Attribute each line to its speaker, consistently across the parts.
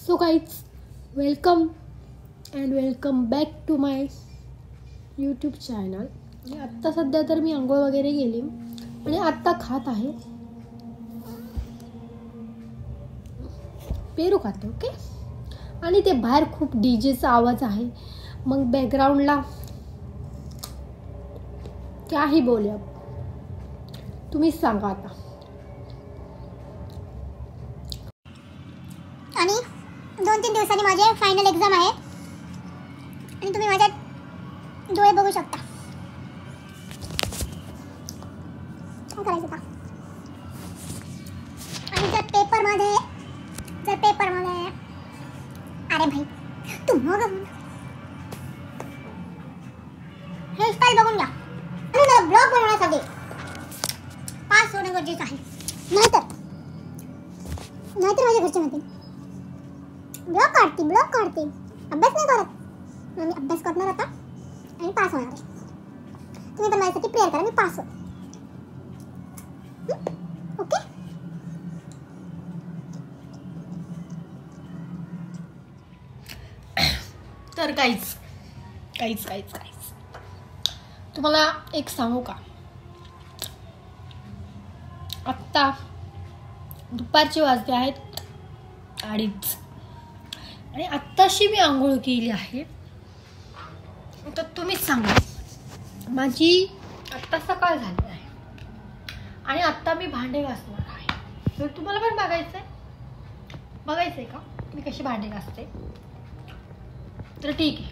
Speaker 1: So guys welcome back to my YouTube channel. आत्ता सध्या तर मी आंघोळ वगैरे गेली आणि आत्ता खात आहे पेरू खाते. ओके. आणि ते बाहेर खूप डीजेचा आवाज आहे, मग बॅकग्राऊंडला काही बोलूया तुम्हीच सांगा आता.
Speaker 2: आणि 2-3 दिवसांनी माझे फायनल एक्झाम आहे आणि तुम्ही माझ्या डोळे बघू शकता. काय करायचं का? आणि जर पेपरमध्ये अरे भाई तू मग हेअरस्टाईल बघून घ्या. आणि मला ब्लॉग बनवण्यासाठी पास होणं गरजेचं आहे. नाहीतर माझ्या घरचे म्हणतील ब्लॉग काढते अभ्यास नाही करत. मी अभ्यास करणार आता आणि पास होणार. तुम्ही पण माझ्यासाठी प्रेयर करा, मी पास हो. ओके.
Speaker 1: तर काहीच तुम्हाला एक सांगू का? आत्ता दुपारचे वाजले आहेत 2:30 आणि आत्ताशी मी आंघोळ केली आहे. तर तुम्हीच सांगा, माझी आत्ता सकाळ झाली आहे आणि आत्ता मी भांडे घासणार आहे. तर तुम्हाला पण बघायचंय का मी कशी भांडे घासते? तर ठीक आहे,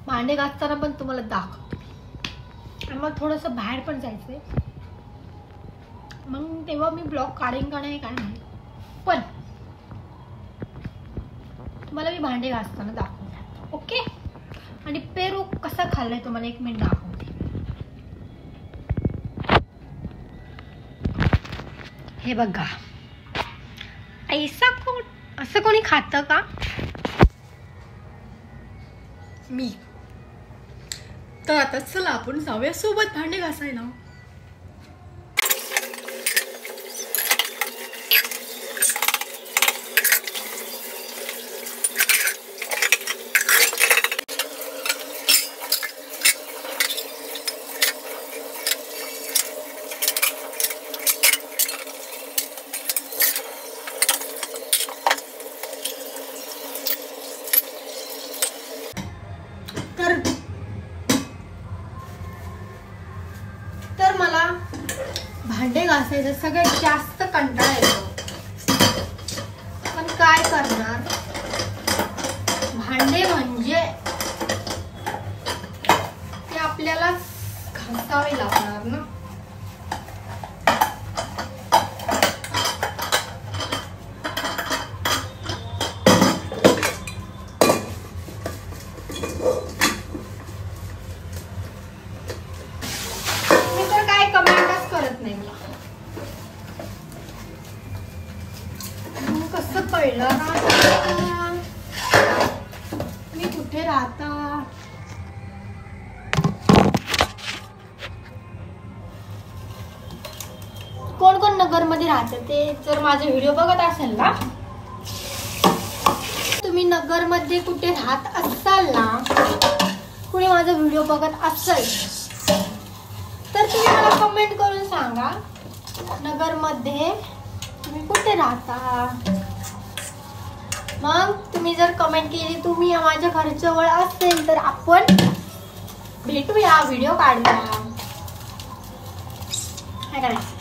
Speaker 1: भांडे घासताना पण तुम्हाला दाखवते. आणि मग थोडंसं बाहेर पण जायचंय, मग तेव्हा मी ब्लॉग काढेन का नाही काय नाही, पण तुम्हाला मी भांडे घासताना दाखवते. ओके. आणि पेरू कसा खाल्लाय तुम्हाला 1 मिनिट दाखवते. हे बघा, असं कोणी खातं का? मी. तर आता चला आपण जाऊया सोबत भांडे घासायला. तर मला भांडे घासायचं सगळ्यात जास्त कंटाळा येतो, पण काय करणार? भांडे म्हणजे ते आपल्याला घासावे लागणार ना. कसं कळलं ना मी कुठे राहता? कोण नगरमध्ये राहतं ते जर माझे व्हिडिओ बघत असेल ना, तुम्ही नगरमध्ये कुठे राहत असाल ना, कुणी माझा व्हिडिओ बघत असेल तर तुम्ही मला कमेंट करून सांगा नगरमध्ये तुम्ही कुठे राहता. मग तुम्ही जर कमेंट केली तुम्ही माझ्या घरजवळ असेल तर आपण भेटूया, व्हिडिओ काढूया. काय करायचं?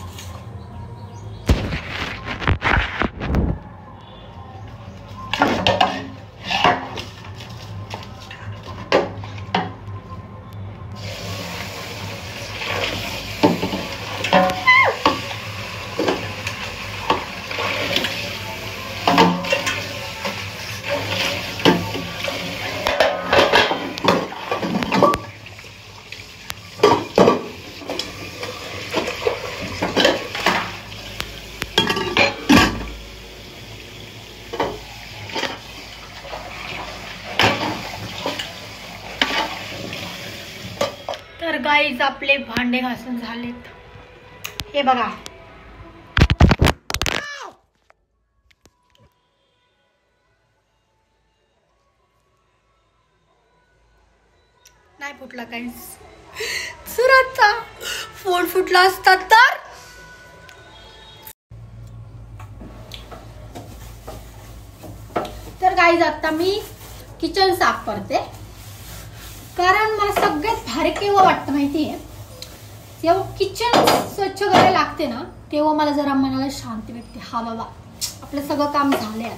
Speaker 1: तर गाईज आपले भांडे घासून झालेत. हे बघा, नाही फुटला काहीच. सुरतचा फोन फुटला असता तर गाईज आता मी किचन साफ करते, कारण मला सगळ्यात भारी केव्हा वाटतं माहितीये, जेव्हा किचन स्वच्छ करायला लागते ना तेव्हा मला जरा मनाला शांती भेटते. हा बाबा आपलं सगळं काम झालंय.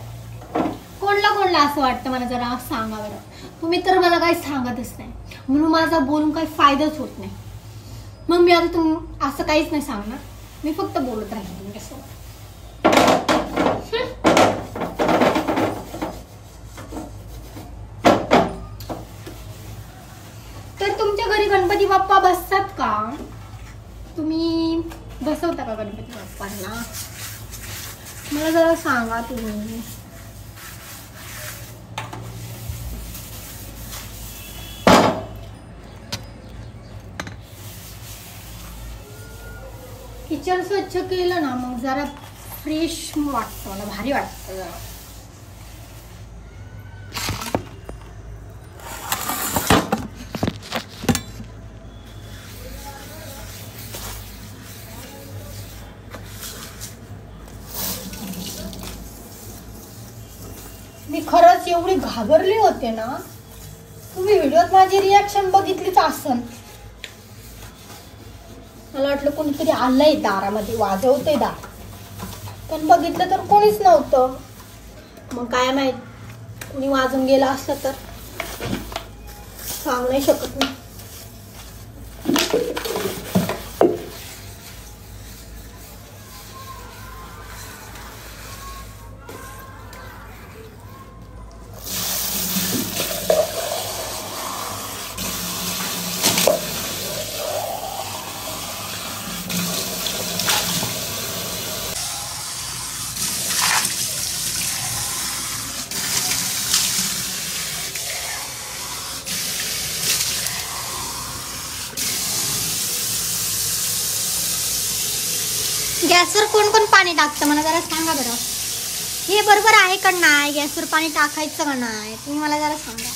Speaker 1: कोणला असं वाटतं मला जरा सांगा बरं. तुम्ही तर मला काही सांगतच नाही, म्हणून माझा बोलून काही फायदाच होत नाही. मग मी आता असं काहीच नाही सांगणार, मी फक्त बोलत राहीन तुमच्यासोबत. तर तुमच्या घरी गणपती बाप्पा बसतात का? तुम्ही बसवता का गणपती बाप्पांना? मला जरा सांगा तुम्ही. किचन स्वच्छ केलं ना मग जरा फ्रेश वाटतं, मला भारी वाटतं जरा. मी खरंच एवढी घाबरली होते ना, तुम्ही व्हिडिओत माझी रिॲक्शन बघितलीच असन. मला वाटलं कोणीतरी आलंय दारामध्ये, वाजवतंय दार, पण बघितलं तर कोणीच नव्हतं. मग काय माहित कोणी वाजून गेला असलं तर सांगू नाही शकत नाही. गॅसवर कोण कोण पाणी टाकतं मला जरा सांगा बरं. हे बरोबर आहे का नाही? गॅसवर पाणी टाकायचं का नाही तुम्ही मला जरा सांगा.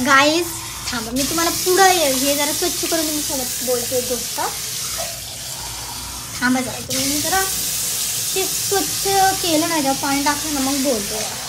Speaker 1: गाईस थांबा, मी तुम्हाला पुढं हे जरा स्वच्छ करून तुमच्यासोबत बोलते गोष्ट. थांबा जरा, तुम्ही जरा ते स्वच्छ केलं नाही तेव्हा पाणी टाकलं ना मग बोलते.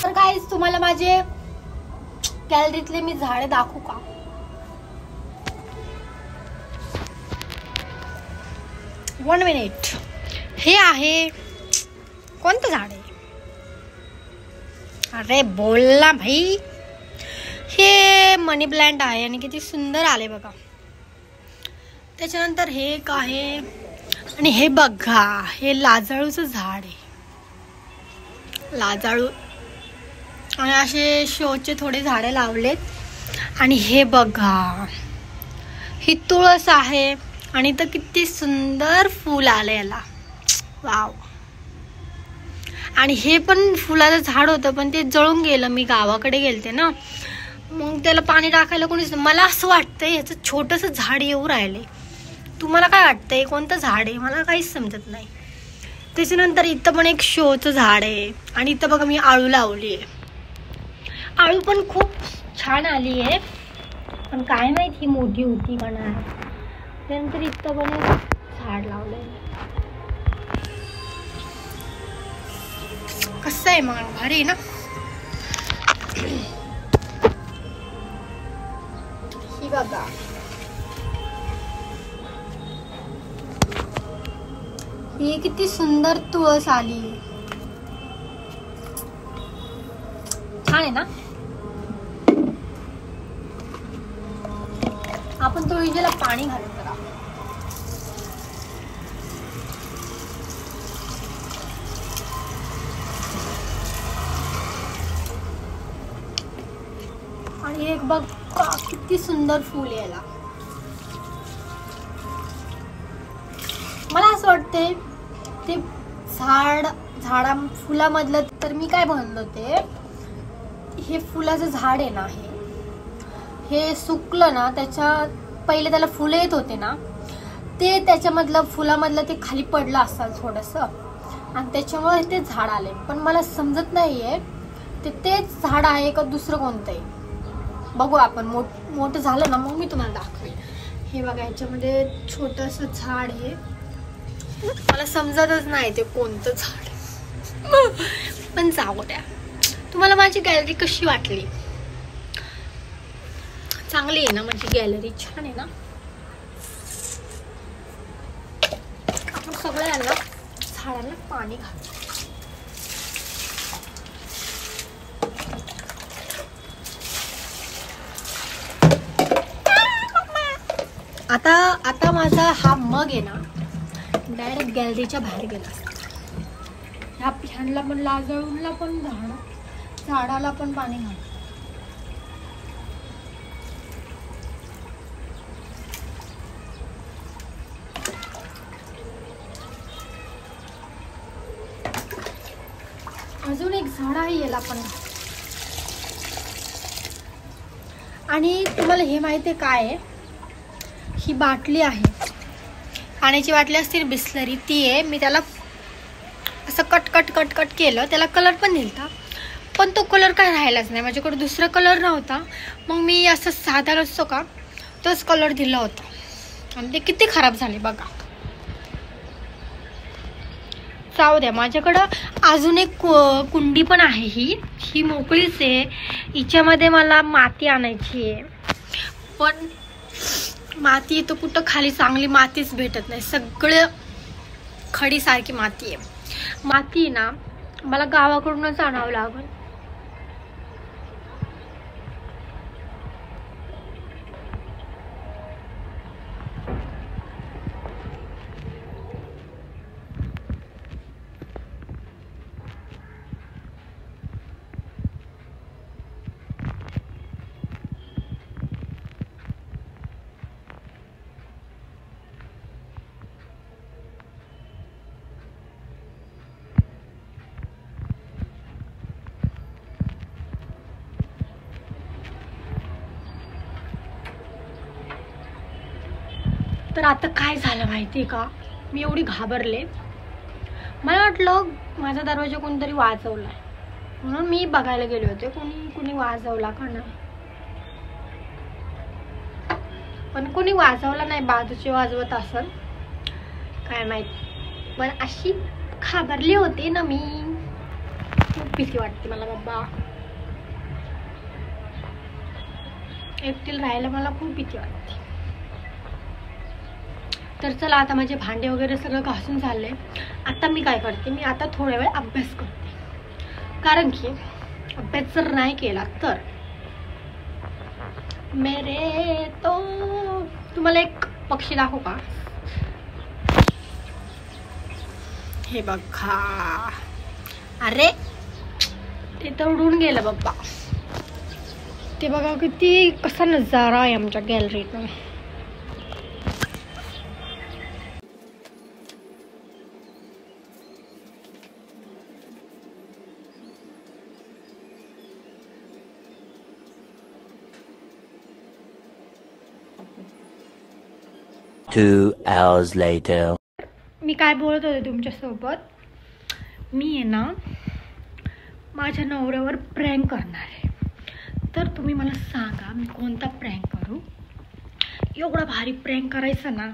Speaker 1: तर गाईस तुम्हाला माझे गॅलरीतले मी झाडे दाखवू का? One minute. हे आहे कोणतं झाड आहे? अरे बोल ना भाई. हे मनी प्लांट आहे आणि किती सुंदर आले बघा. त्याच्यानंतर हे एक आहे आणि हे बघा हे लाजाळूचं झाड आहे. लाजाळू आणि असे शोचे थोडे झाडे लावलेत. आणि हे बघा ही तुळस आहे आणि तर किती सुंदर फूल आले याला. वाव. आणि हे पण फुलाचं झाड होतं पण ते जळून गेलं. मी गावाकडे गेलते ना मग त्याला पाणी टाकायला कोणीच. मला असं वाटतंय याचं छोटंसं झाड येऊ राहिले. तुम्हाला काय वाटतंय कोणतं झाड आहे? मला काहीच समजत नाही. त्याच्यानंतर इथं पण एक शोचं झाड आहे आणि इथं बघा मी आळू लावली आहे. आळू पण खूप छान आली आहे पण काय माहित ही मोठी होती का नाही. त्यानंतर इथं पण एक झाड लावलंय. कसं आहे मग भारी ना. ही बघा ही किती सुंदर तुळस आली. छान आहे ना. आपण तुळशीला पाणी घालू जरा. आणि एक बघ किती सुंदर फूल यायला. मला असं वाटते ते फुलामधलं, तर मी काय म्हणलो ते, हे फुलाचं झाड आहे ना, हे सुकलं ना, त्याच्या पहिले त्याला फुलं येत होते ना, ते त्याच्यामधलं फुलामधलं ते खाली पडलं असतं थोडंसं, आणि त्याच्यामुळे ते झाड आले. पण मला समजत नाहीये तेच झाड आहे का दुसरं कोणतंही. बघू आपण, मोठं झालं ना मग मी तुम्हाला दाखवेन. हे बघा, याच्यामध्ये छोटंसं झाड आहे, मला समजतच नाही ते कोणतं झाड. पण जाऊ द्या. तुम्हाला माझी गॅलरी कशी वाटली? चांगली आहे ना माझी गॅलरी? छान आहे ना? आपण सगळ्यांना झाडांना पाणी घालू. आता माझा हा मग आहे ना, डायरेक्ट गॅलरीच्या बाहेर गेला. ह्या ह्यांना पण लाजळूनला पण झाडाला पण पाणी घाल. अजून एक झाड आहे, याला पण. आणि तुम्हाला हे माहिती आहे काय आहे? ही बाटली आहे, पाण्याची बाटली असते बिस्लरी, ती आहे. मी त्याला असं कट केलं, त्याला कलर पण दिलता, पण तो कलर काय राहिलाच नाही. माझ्याकडे दुसरा कलर नव्हता, मग मी असं साधा असतो का तोच कलर दिला होता, आणि ते किती खराब झाले बघा. जाऊ द्या. माझ्याकडं अजून एक कुंडी पण आहे, ही मोकळीच आहे. हिच्यामध्ये मला माती आणायची आहे, पण माती तर कुठं खाली चांगली मातीच भेटत नाही, सगळं खडीसारखी माती आहे. माती ना मला गावाकडूनच आणावं लागेल. तर आता काय झालं माहिती का, मी एवढी घाबरले. मला वाटलं माझा दरवाजा कोणतरी वाजवलाय, म्हणून मी बघायला गेले होते कोणी वाजवला का नाही. पण कोणी वाजवला नाही, बाजूचे वाजवत असेल काय माहित. पण अशी घाबरली होते ना मी, खूप भीती वाटते मला बाबा. एकटीला राहायला मला खूप भीती वाटते. तर चला, आता माझे भांडे वगैरे सगळं घासून झाले. आता मी काय करते, मी आता थोड्या वेळ अभ्यास करते, कारण की अभ्यास जर नाही केला तर मेरे तो. तुम्हाला एक पक्षी दाखवू का? हे बघा. अरे ते तर उडून गेलं बाप्पा. ते बघा किती कसा नजारा आहे आमच्या गॅलरीत.
Speaker 3: Two hours later.
Speaker 1: मी काय बोलत होते तुमच्यासोबत, मी आहे ना माझ्या नवऱ्यावर प्रँक करणार आहे. तर तुम्ही मला सांगा मी कोणता प्रँक करू. एवढा भारी प्रँक करायचा ना,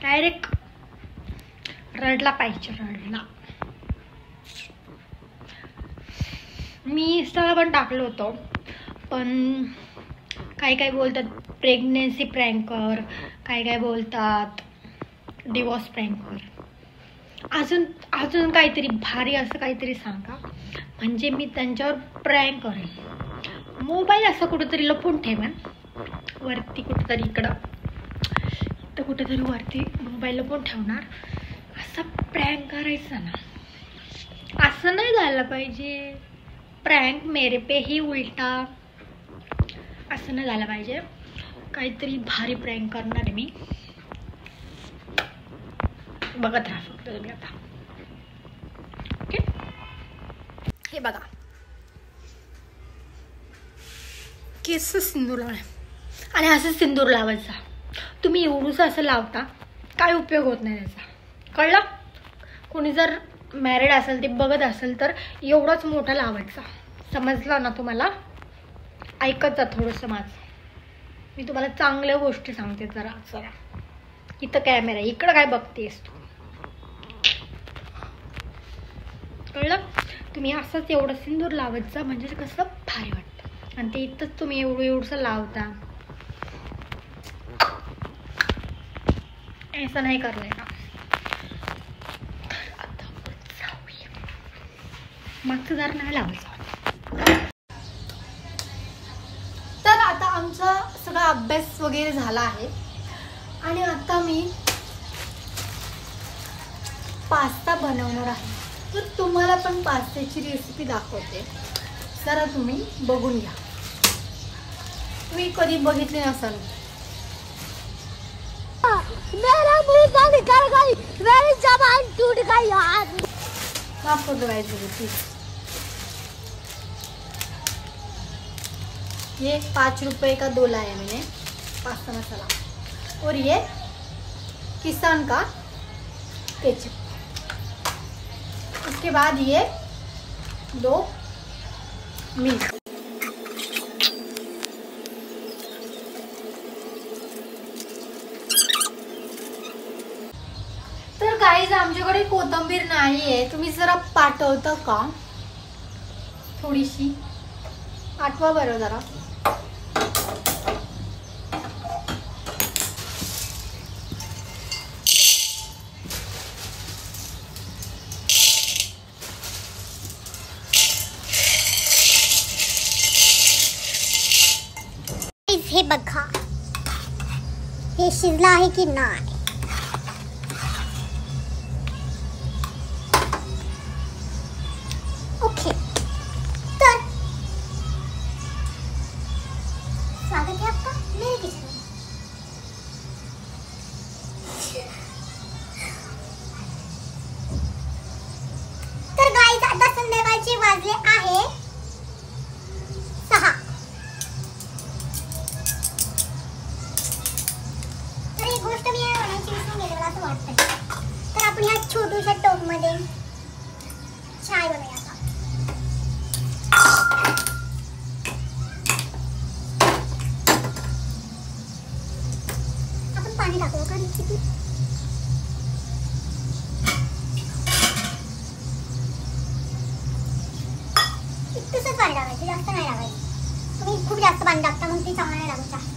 Speaker 1: डायरेक्ट रडला पाहिजे, रडला. मी इंस्टाला पण टाकलं होतं, पण काय बोलतात प्रेग्नेन्सी प्रँकर, काय बोलतात डिवोर्स प्रँकर. अजून काहीतरी भारी असं काहीतरी सांगा, म्हणजे मी त्यांच्यावर प्रँक करेन. मोबाईल असं कुठेतरी लपून ठेवा वरती, कुठेतरी इकडं तर कुठेतरी वरती मोबाईल लपून ठेवणार. असं प्रँक करायचं ना, असं नाही झालं पाहिजे. प्रँक मेरे पे ही उलटा असं नाही झालं पाहिजे. काहीतरी भारी प्रँक करणार आहे मी. बघत राहा फक्त तुम्ही आता. ओके, हे बघा केस सिंदूर लावणे आणि असं सिंदूर लावायचा. तुम्ही एवढंसं असं लावता, काय उपयोग होत नाही त्याचा, कळलं? कोणी जर मॅरिड असेल ते बघत असेल तर एवढाच मोठा लावायचा. समजलं ना तुम्हाला? ऐकत जा थोडंसं माझं. मी तुम्हाला चांगल्या गोष्टी सांगते. जरा जरा इथं कॅमेरा, इकडं काय बघतेस तू, कळलं? तुम्ही असंच एवढं सिंदूर लावत जा, म्हणजे कसं भारी वाटतं. आणि ते इथंच तुम्ही एवढंसं लावता, असं नाही करलंय ना. आता जाऊया, मागचं दार नाही लावायचं. तर आता आमचा सगळा अभ्यास वगैरे झाला आहे आणि आता मी पास्ता बनवणार आहे. तर तुम्हाला पण पास्त्याची रेसिपी दाखवते, जरा तुम्ही बघून घ्या. तुम्ही कधी बघितले नसाल. माफ कर दो प्लीज. ये 5 रुपए का 2 लाया मैंने पास्ता मसाला, और ये किसान का केचप. उसके बाद ये 2 मिल्क. तर गाईज आमच्याकडे कोथिंबीर नाही आहे. तुम्ही जरा पाठवता का? थोडीशी पाठवा बरं जरा.
Speaker 2: हे बघा, हे शिजलं आहे की नाही. ओके, तर स्वागत है आपका मेरे किचन में. तर गाईज आता संध्याकाळचे वाजले आहे 6. तर एक गोष्ट मी म्हणायची विसरून गेले, मला असं वाटतंय. तर आपण ह्या छोट्याशा टोपमध्ये चाय बनवूया. आपण पाणी टाकू का किती? इतकंच पाणी टाकायचं, जास्त नाही टाकायचं. तुम्ही खूप जास्त पाणी टाकता मग ते चांगलं नाही लागत चहा.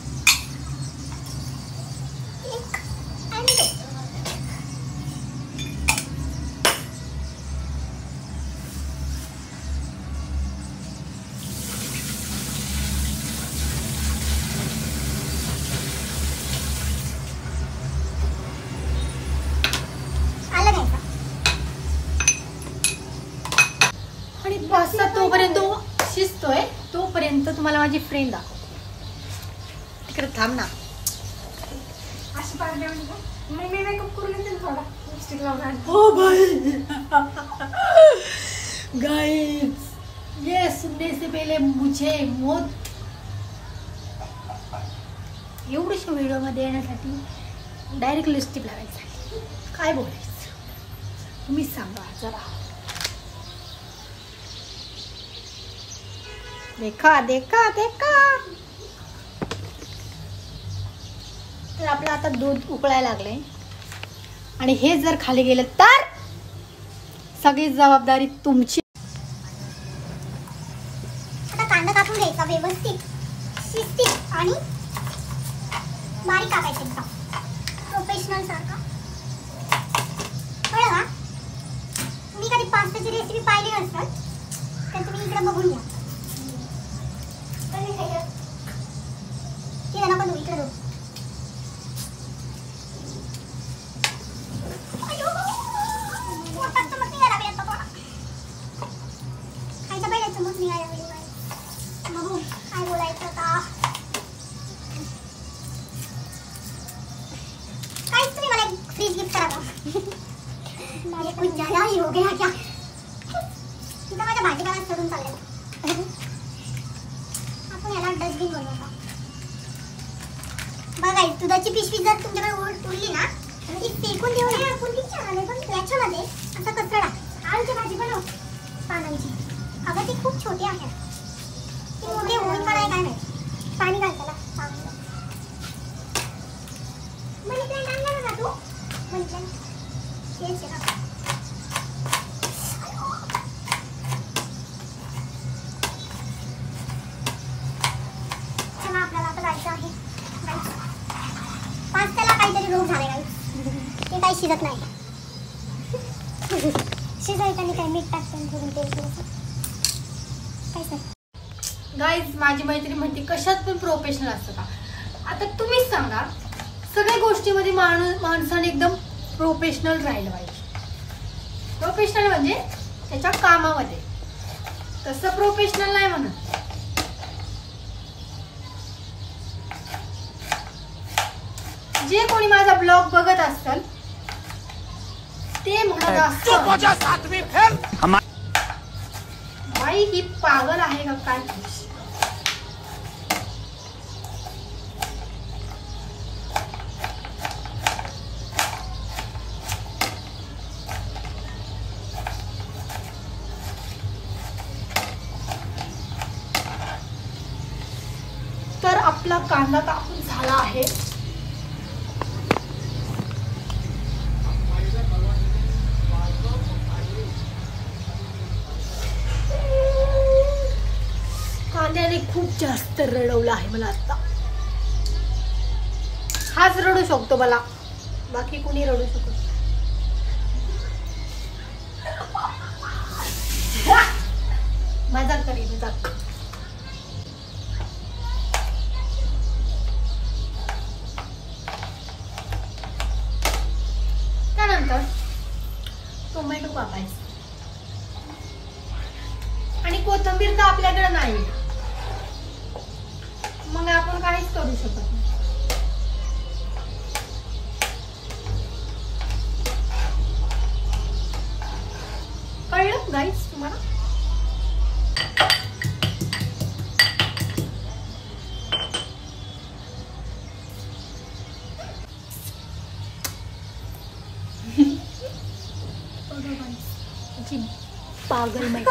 Speaker 1: आणि पास्ता तोपर्यंत शिजतोय, तोपर्यंत तुम्हाला माझी फ्रेंड दाखव. तिकडे थांब ना. अशी पाहिजे मी मेकअप करून येते थोडा, लिपस्टिक लावून. हो भाई गाइस, ये सुनने से पहले मुझे मौत. एवढ्याशा व्हिडिओमध्ये येण्यासाठी डायरेक्ट लिपस्टिक लावायचं. काय बोलायचं तुम्ही सांगा जरा. देखा देखा देखा. तर आपलं आता दूध उकळायला लागले आणि हे जर खाली गेलं तर सगळी जबाबदारी तुमची.
Speaker 2: आता कांदा कापून घ्यायचा व्यवस्थित, शिस्तीत आणि बारीक कापायचं एकदम प्रोफेशनल सारखा. कळलं का? तुम्ही कधी पास्ताची रेसिपी पाहिली नसेल तर तुम्ही इकडे बघून घ्या. नको तू इकडे. खायचा पाहिजे चमच निघायला. दुधाची पिशवी जर तुमच्याकडे उरली ना तर ती फेकून देऊ नये. आपण ती छान आहे पण याच्यामध्ये असा कचरा टाकायचा. आळूची भाजी बनवतो पानांची. अगं ती खूप छोटी आहे. ती मोठी होईल का नाही काय माहिती. पाणी घाल त्याला चांगलं. मनी प्लांट आणला ना तू? मनी प्लांट तेच आहे ना. चला आपल्याला आता जायचं आहे. पास्त्याला काहीतरी रोग झाले गाईस. ते काही शिजत नाही. शिजायचं काही मीठ टाकतं थोडं तेल थोडंसं काहीच नाही.
Speaker 1: गाईज माझी मैत्रीण म्हणते कशात पण प्रोफेशनल असतं का. आता तुम्हीच सांगा सगळ्या गोष्टीमध्ये माणसाने एकदम प्रोफेशनल राहिलं पाहिजे. प्रोफेशनल म्हणजे त्याच्या कामामध्ये. तसं प्रोफेशनल नाही म्हणत. जे कोणी माझा ब्लॉग बघत असतात ते म्हणत असतात बाई ही पागल आहे का काय. तर आपला कांदा कापून झाला आहे. कांद्याने खूप जास्त रडवलं आहे मला आता. हाच रडू शकतो मला, बाकी कुणी रडू शकत. मजाक करी मजाक. त्यानंतर टोमॅटो कापायचं आणि कोथिंबीर तर आपल्याकडे नाही, मग आपण काहीच करू शकत नाही. कळलं गाईस तुम्हाला. पागल माहिती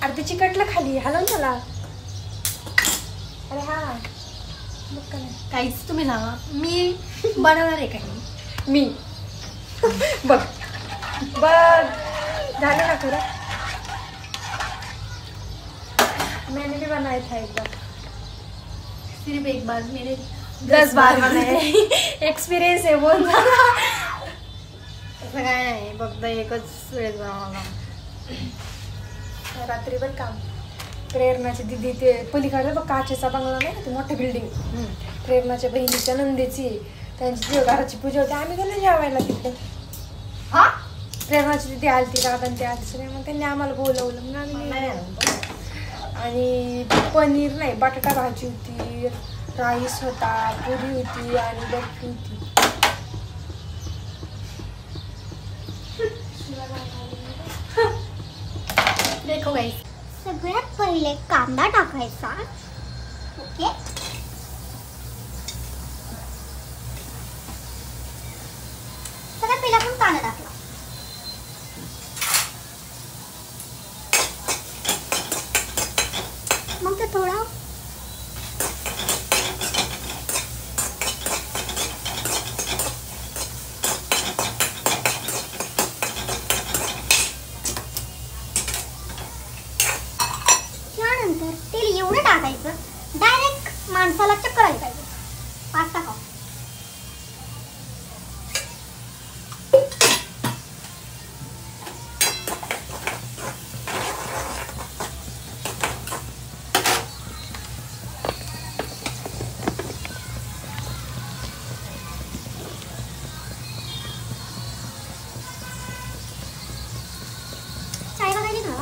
Speaker 4: अर्धी चिकटला खाली हलवून झाला. अरे हा
Speaker 1: काहीच तुम्ही सांगा मी बनवणार आहे काही.
Speaker 4: मी बघ बघ झालं ना खरं. मैंने भी बनाया था एक बार.
Speaker 1: सिर्फ एक बार मेरे
Speaker 4: 10 बार बनाए. एक्सपिरियन्स आहे बोल.
Speaker 1: असं काय नाही, फक्त एकच वेळेस बनवणार.
Speaker 4: रात्रीभर काम. प्रेरणाची दिदी ते पलीकडे बघ काचेचा बंगला नाही का, ती मोठी बिल्डिंग. प्रेरणाच्या बहिणीच्या नंदेची त्यांची घराची पूजा होती. आम्ही गेलो जेवायला तिथे.
Speaker 1: हा
Speaker 4: प्रेरणाची दिदी आली ती दादा ते आली सगळे. मग त्यांनी आम्हाला बोलवलं. मग आम्ही आणि पनीर नाही बटाटा भाजी होती, राईस होता, पुरी होती आणि बट्टी होती.
Speaker 1: देखो गाईस.
Speaker 2: सगळ्यात पहिले कांदा टाकायचा. ओके सगळ्यात पहिले आपण कांदा टाकला. मग ते थोडा त्यानंतर तेल एवढं टाकायचं डायरेक्ट माणसाला चक्कर आली पाहिजे. पास्ता खाऊ. चाय बघायची ना.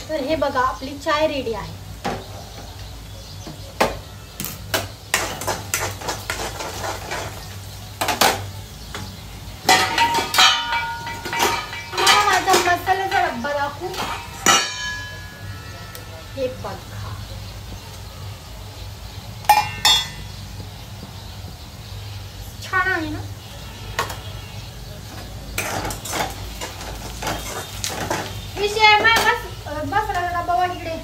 Speaker 1: तर हे बघा आपली चाय रेडी आहे. माझा मसाल्याचा डब्बा दाखवू. हे बघा छान आहे ना. विषय मसाला डब्बा वा इकडे.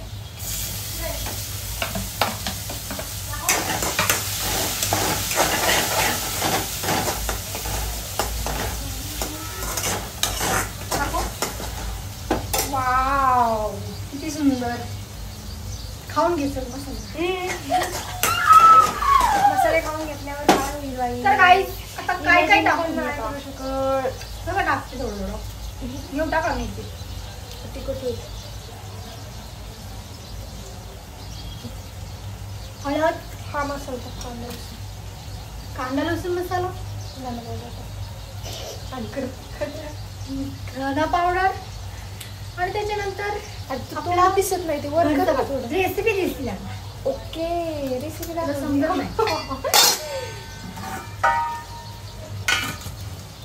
Speaker 4: वाव
Speaker 1: किती सुंदर. खाऊन घे चल मसाला.
Speaker 4: मसाले खाऊन घेतल्यावर काय होईल बाई?
Speaker 1: तर आता काय काय टाकून
Speaker 4: नाही करू शकत.
Speaker 1: सगळं टाकते थोडं थोडं. घेऊन टाका मी ते
Speaker 4: तिखट होईल.
Speaker 1: हळद,
Speaker 4: हा मसाला टाक,
Speaker 1: कांदा लसूण मसाला, धना पावडर आणि त्याच्यानंतर
Speaker 4: तुला दिसत नाही ते वर कर ना थोडं.
Speaker 1: रेसिपी दिसली.
Speaker 4: ओके रेसिपी
Speaker 1: समजत नाही.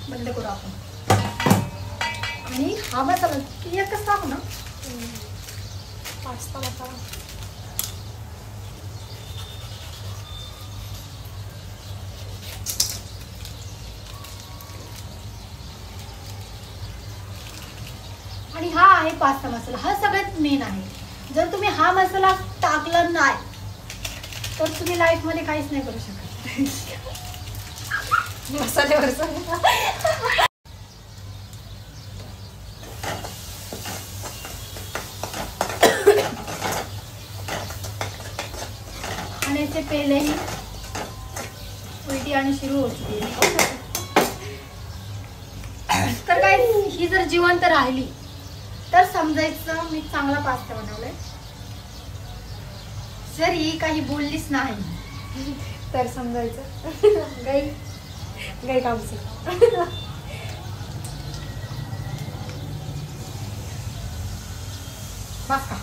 Speaker 1: बंद करू आपण. आणि हा मसाला एकच टाकू ना.
Speaker 4: पास्ता मसाला.
Speaker 1: आणि हा आहे पास्ता मसाला. हा सगळ्यात मेन आहे. जर तुम्ही हा मसाला टाकला नाही तर तुम्ही लाईफ मध्ये काहीच नाही करू शकत.
Speaker 4: मसाल्यावर
Speaker 1: खाने से पहले ही उलटी आनी शुरू हो चुकी है. तर काय ही जर जिवंत राहिली तर समजायचं मी चांगला पास्ता बनवलाय. जर ही काही बोललीच नाही
Speaker 4: तर समजायचं गाई कामचं.
Speaker 1: बस का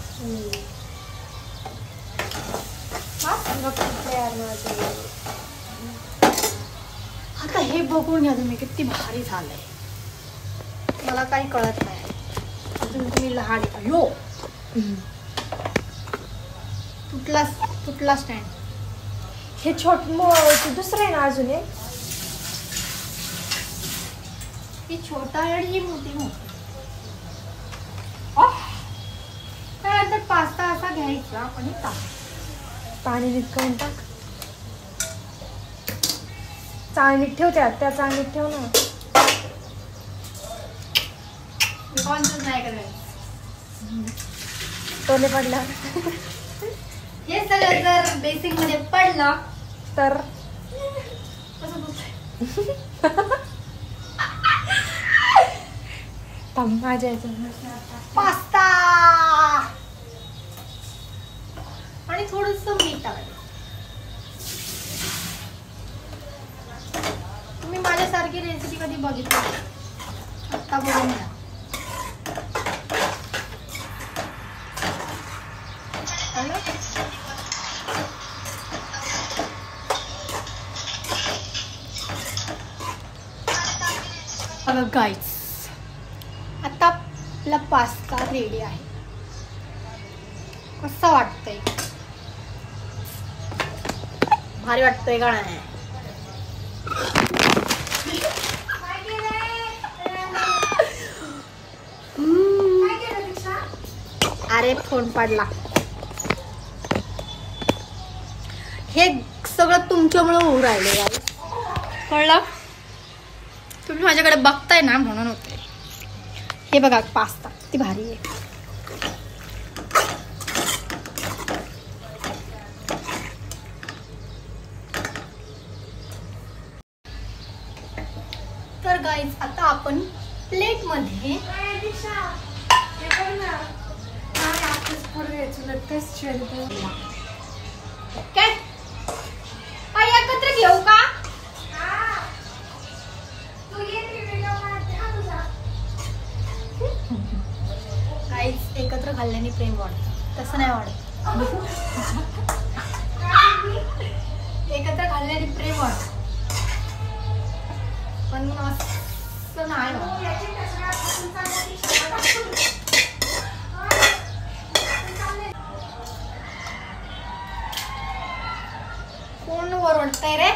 Speaker 1: आता हे बघून घ्या तुम्ही किती भारी झालंय. मला काही कळत नाही अजून. तुम्ही लहान आहे. यो तुटला स्टँड.
Speaker 4: हे दुसरं आहे ना अजून एक.
Speaker 1: ही छोटा आहे आणि ही मोठी. त्यानंतर पास्ता असा घ्यायचा आणि
Speaker 4: पाणी निघून टाक. चाळणीत ठेव. त्या चाळणीत ठेव ना.
Speaker 1: नाही करायचं.
Speaker 4: टोले पडला.
Speaker 1: हे सगळं जर बेसिक मध्ये पडलं
Speaker 4: तर माझ्या
Speaker 1: पास्ता आणि थोडस मीठ टाकायचं. तुम्ही माझ्यासारखी रेसिपी कधी बघितली आत्ता बघून घ्या. गाईज आता आपला पास्ता रेडी आहे. कसा वाटतंय? भारी वाटतंय का नाही? अरे फोन पडला. हे सगळं तुमच्यामुळे होऊ राहिले. कळलं? तुम्ही माझ्याकडे बघताय ना म्हणून होते. हे बघा पास्ता किती भारी आहे. तर गाईज आता आपण प्लेट मध्ये काय एकत्र घेऊ का? गाईज एकत्र खाल्ल्याने प्रेम वाढतं, तसं नाही वाढत. एकत्र खाल्ल्याने प्रेम वाढतं, पण असं नाही वाटत. कोण ओरडतंय रे?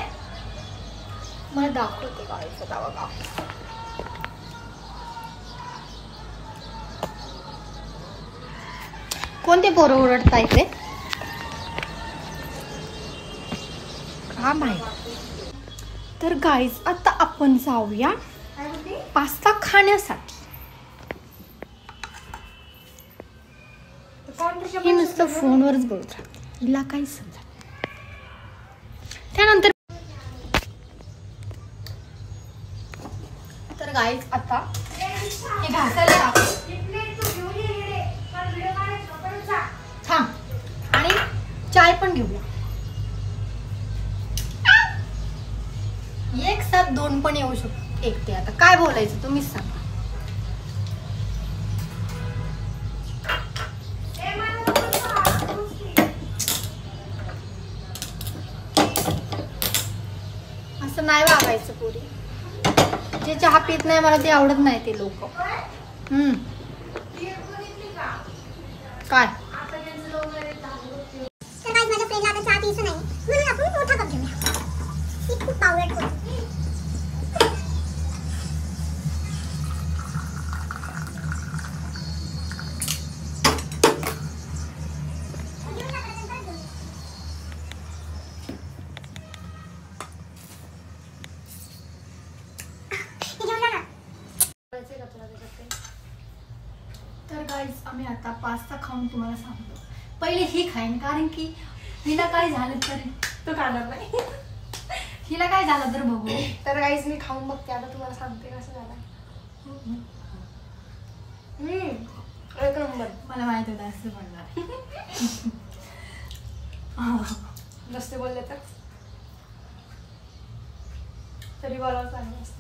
Speaker 1: मला दाखवते गाईचा दावा का. कोणते पोरं ओरडतायत रे? का माहिती. तर गाईज आता आपण जाऊया पास्ता खाण्यासाठी. ही नुसतं फोनवरच बोलत राहते, हिला काही समजा. त्यानंतर तर गाईज आता हे घासायला टाकू. थांब आणि चाय पण घेऊया. एक साथ दोन पण येऊ शकतो एकटे. आता काय बोलायचं तुम्हीच सांगा. असं नाही वागायचं पोरी. जे चहा पित नाही मला ते आवडत नाही ते लोक. काय
Speaker 2: तर गाईज माझ्या फ्रेंडला आता चहा प्यायचं नाही म्हणून आपण मोठा कप घेऊया. ती खूप पावडर होती.
Speaker 1: तर गाईज आम्ही आता पास्ता खाऊन तुम्हाला सांगतो. पहिले ही खाईन, कारण की हिला काय झालं तरी
Speaker 4: तो खाणार नाही.
Speaker 1: हिला काय झालं तर बघू.
Speaker 4: तर गाईज मी खाऊन बघते आता, तुम्हाला सांगते कसं झालं. एक नंबर.
Speaker 1: मला माहित होतं असं म्हणणार.
Speaker 4: नसते बोलले तर तरी बोलावं चांगलं असतं.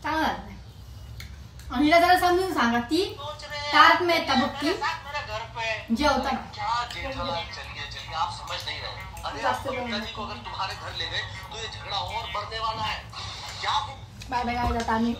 Speaker 1: चांगला झालाय. आणि हिला जरा समजून सांगा, ती तारक मेहता बघती जेवता. Bye bye. काय जाता आम्ही